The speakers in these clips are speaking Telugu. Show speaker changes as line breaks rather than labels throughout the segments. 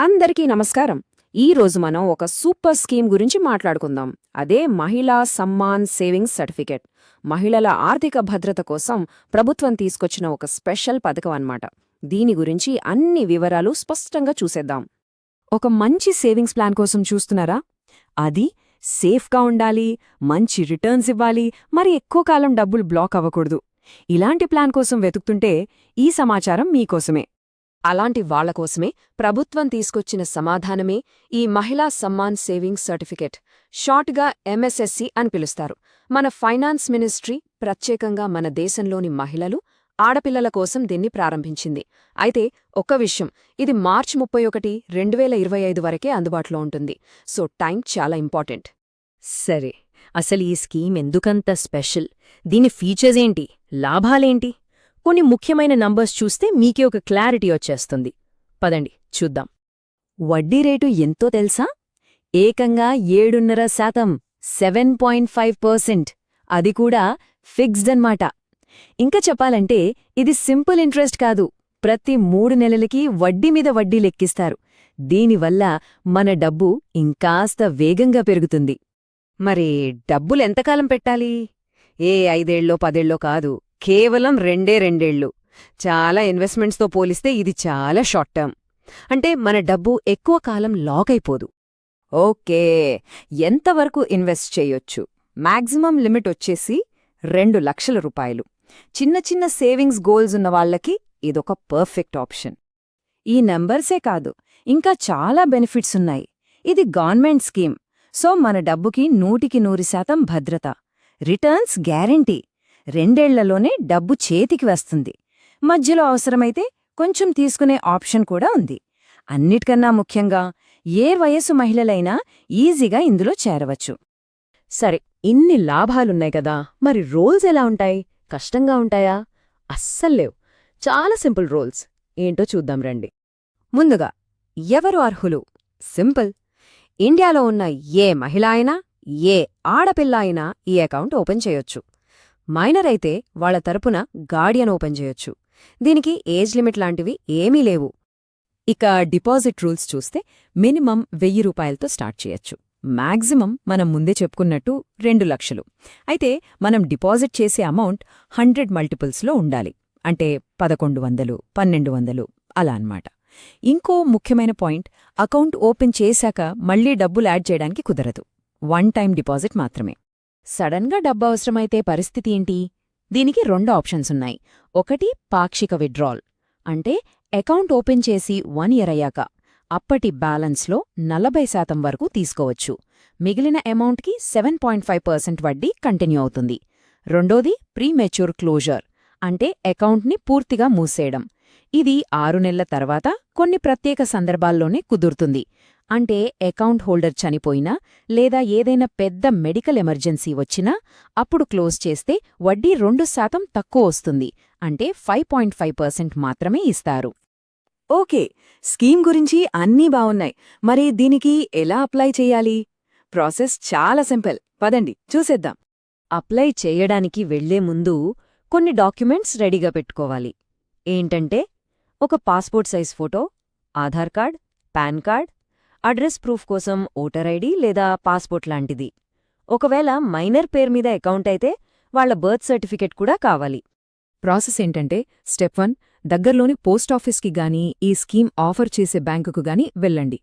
అందరికీ నమస్కారం. ఈ రోజు మనం ఒక సూపర్ స్కీమ్ గురించి మాట్లాడుకుందాం. అదే మహిళా సమ్మాన్ సేవింగ్స్ సర్టిఫికెట్. మహిళల ఆర్థిక భద్రత కోసం ప్రభుత్వం తీసుకొచ్చిన ఒక స్పెషల్ పథకం అన్నమాట. దీని గురించి అన్ని వివరాలు స్పష్టంగా చూసేద్దాం.
ఒక మంచి సేవింగ్స్ ప్లాన్ కోసం చూస్తున్నారా? అది సేఫ్గా ఉండాలి, మంచి రిటర్న్స్ ఇవ్వాలి, మరి ఎక్కువ కాలం డబ్బులు బ్లాక్ అవ్వకూడదు. ఇలాంటి ప్లాన్ కోసం వెతుకుతుంటే ఈ సమాచారం మీకోసమే.
అలాంటి వాళ్ల కోసమే ప్రభుత్వం తీసుకొచ్చిన సమాధానమే ఈ మహిళా సమ్మాన్ సేవింగ్స్ సర్టిఫికెట్, షార్ట్గా ఎంఎస్ఎస్సి అని పిలుస్తారు. మన ఫైనాన్స్ మినిస్ట్రీ ప్రత్యేకంగా మన దేశంలోని మహిళలు, ఆడపిల్లల కోసం దీన్ని ప్రారంభించింది. అయితే ఒక్క విషయం, ఇది మార్చి 31, 2025 వరకే అందుబాటులో ఉంటుంది. సో టైం చాలా ఇంపార్టెంట్.
సరే, అసలు ఈ స్కీమ్ ఎందుకంత స్పెషల్? దీని ఫీచర్స్ ఏంటి, లాభాలేంటి? కొన్ని ముఖ్యమైన నంబర్స్ చూస్తే మీకే ఒక క్లారిటీ వచ్చేస్తుంది. పదండి చూద్దాం. వడ్డీ రేటు ఎంతో తెలుసా? ఏకంగా 7.5%, 7.5%. అది కూడా ఫిక్స్డ్ అన్నమాట. ఇంకా చెప్పాలంటే ఇది సింపుల్ ఇంట్రెస్ట్ కాదు, ప్రతి 3 నెలలకి వడ్డీ మీద వడ్డీ లెక్కిస్తారు. దీనివల్ల మన డబ్బు ఇంకాస్త వేగంగా పెరుగుతుంది.
మరి డబ్బులెంతకాలం పెట్టాలి? 5 ఏళ్ళో 10 ఏళ్ళో కాదు, కేవలం 2 ఏళ్ళు. చాలా ఇన్వెస్ట్మెంట్స్తో పోలిస్తే ఇది చాలా షార్ట్ టర్మ్. అంటే మన డబ్బు ఎక్కువ కాలం లాక్ అయిపోదు. ఓకే, ఎంతవరకు ఇన్వెస్ట్ చేయొచ్చు? మ్యాక్సిమం లిమిట్ వచ్చేసి 2 లక్షల రూపాయలు. చిన్న చిన్న సేవింగ్స్ గోల్స్ ఉన్న వాళ్లకి ఇదొక పర్ఫెక్ట్ ఆప్షన్. ఈ నంబర్సే కాదు, ఇంకా చాలా బెనిఫిట్స్ ఉన్నాయి. ఇది గవర్నమెంట్ స్కీమ్, సో మన డబ్బుకి 100% భద్రత. Returns guarantee. 2 ఏళ్లలోనే డబ్బు చేతికి వస్తుంది. మధ్యలో అవసరమైతే కొంచెం తీసుకునే ఆప్షన్ కూడా ఉంది. అన్నిటికన్నా ముఖ్యంగా ఏ వయసు మహిళలైనా ఈజీగా ఇందులో చేరవచ్చు.
సరే, ఇన్ని లాభాలున్నాయి కదా, మరి రూల్స్ ఎలా ఉంటాయి? కష్టంగా ఉంటాయా? అస్సల్లేవు, చాలా సింపుల్ రూల్స్. ఏంటో చూద్దాం రండి.
ముందుగా, ఎవరు అర్హులు? సింపుల్. ఇండియాలో ఉన్న ఏ మహిళ అయినా, ఏ ఆడపిల్ల అయినా ఈ అకౌంట్ ఓపెన్ చేయొచ్చు. మైనర్ అయితే వాళ్ల తరపున గార్డియన్ ఓపెన్ చేయొచ్చు. దీనికి ఏజ్ లిమిట్ లాంటివి ఏమీ లేవు.
ఇక డిపాజిట్ రూల్స్ చూస్తే మినిమం 1000 రూపాయలతో స్టార్ట్ చేయొచ్చు. మ్యాక్సిమం మనం ముందే చెప్పుకున్నట్టు 2 లక్షలు. అయితే మనం డిపాజిట్ చేసే అమౌంట్ 100 మల్టిపుల్స్లో ఉండాలి. అంటే 1100, 1200 అలా అన్నమాట. ఇంకో ముఖ్యమైన పాయింట్, అకౌంట్ ఓపెన్ చేశాక మళ్లీ డబ్బులు యాడ్ చేయడానికి కుదరదు. 1 టైం డిపాజిట్ మాత్రమే.
సడన్గా డబ్బు అవసరమైతే పరిస్థితి ఏంటి? దీనికి 2 ఆప్షన్స్ ఉన్నాయి. ఒకటి పాక్షిక విత్డ్రాల్, అంటే అకౌంట్ ఓపెన్ చేసి 1 ఇయర్ అయ్యాక అప్పటి బ్యాలెన్స్లో 40% వరకు తీసుకోవచ్చు. మిగిలిన అమౌంట్కి 7.5% వడ్డీ కంటిన్యూ అవుతుంది. రెండోది ప్రీమెచ్యూర్ క్లోజర్, అంటే అకౌంట్ని పూర్తిగా మూసేయడం. ఇది 6 నెలల తర్వాత కొన్ని ప్రత్యేక సందర్భాల్లోనే కుదురుతుంది. అంటే అకౌంట్ హోల్డర్ చనిపోయినా లేదా ఏదైనా పెద్ద మెడికల్ ఎమర్జెన్సీ వచ్చినా అప్పుడు క్లోజ్ చేస్తే వడ్డీ 2% తక్కువ వస్తుంది. అంటే 5.5% మాత్రమే ఇస్తారు.
ఓకే, స్కీమ్ గురించి అన్నీ బావున్నాయి. మరి దీనికి ఎలా అప్లై చెయ్యాలి? ప్రాసెస్ చాలా సింపుల్. పదండి చూసేద్దాం.
అప్లై చేయడానికి వెళ్లే ముందు కొన్ని డాక్యుమెంట్స్ రెడీగా పెట్టుకోవాలి. ఏంటంటే ఒక passport size photo, Aadhaar card, pan card, address proof కోసం ఓటర్ ఐడి లేదా పాస్పోర్ట్ లాంటిది. ఒకవేళ మైనర్ పేరు మీద అకౌంట్ అయితే వాళ్ల బర్త్ సర్టిఫికెట్ కూడా కావాలి.
ప్రాసెస్ ఏంటంటే, స్టెప్ 1, దగ్గర్లోని పోస్టాఫీస్కి గానీ ఈ స్కీమ్ ఆఫర్ చేసే బ్యాంకుకు గానీ వెళ్ళండి.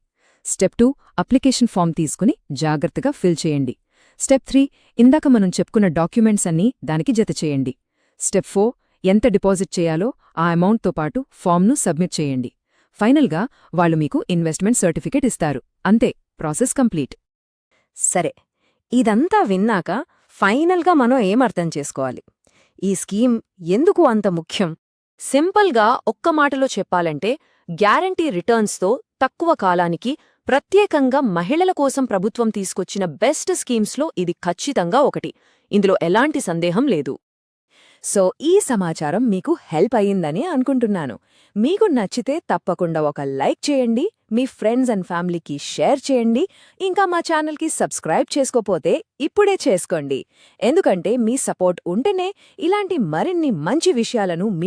స్టెప్ 2, అప్లికేషన్ ఫామ్ తీసుకుని జాగ్రత్తగా ఫిల్ చేయండి. స్టెప్ 3, ఇందాక మనం చెప్పుకున్న డాక్యుమెంట్స్ అన్నీ దానికి జతచేయండి. స్టెప్ 4, ఎంత డిపాజిట్ చేయాలో ఆ అమౌంట్తో పాటు ఫామ్ను సబ్మిట్ చేయండి. ఫైనల్గా వాళ్ళు మీకు ఇన్వెస్ట్మెంట్ సర్టిఫికెట్ ఇస్తారు. అంతే, ప్రాసెస్ కంప్లీట్.
సరే, ఇదంతా విన్నాక ఫైనల్గా మనం ఏమర్థం చేసుకోవాలి? ఈ స్కీమ్ ఎందుకు అంత ముఖ్యం? సింపుల్గా ఒక్క మాటలో చెప్పాలంటే, గ్యారంటీ రిటర్న్స్తో తక్కువ కాలానికి ప్రత్యేకంగా మహిళల కోసం ప్రభుత్వం తీసుకొచ్చిన బెస్ట్ స్కీమ్స్లో ఇది ఖచ్చితంగా ఒకటి. ఇందులో ఎలాంటి సందేహం లేదు. సో ఈ సమాచారం మీకు హెల్ప్ అయ్యిందని అనుకుంటున్నాను. మీకు నచ్చితే తప్పకుండా ఒక లైక్ చేయండి, మీ ఫ్రెండ్స్ అండ్ ఫ్యామిలీకి షేర్ చేయండి. ఇంకా మా ఛానల్కి సబ్స్క్రైబ్ చేసుకోపోతే ఇప్పుడే చేసుకోండి. ఎందుకంటే మీ సపోర్ట్ ఉంటేనే ఇలాంటి మరిన్ని మంచి విషయాలను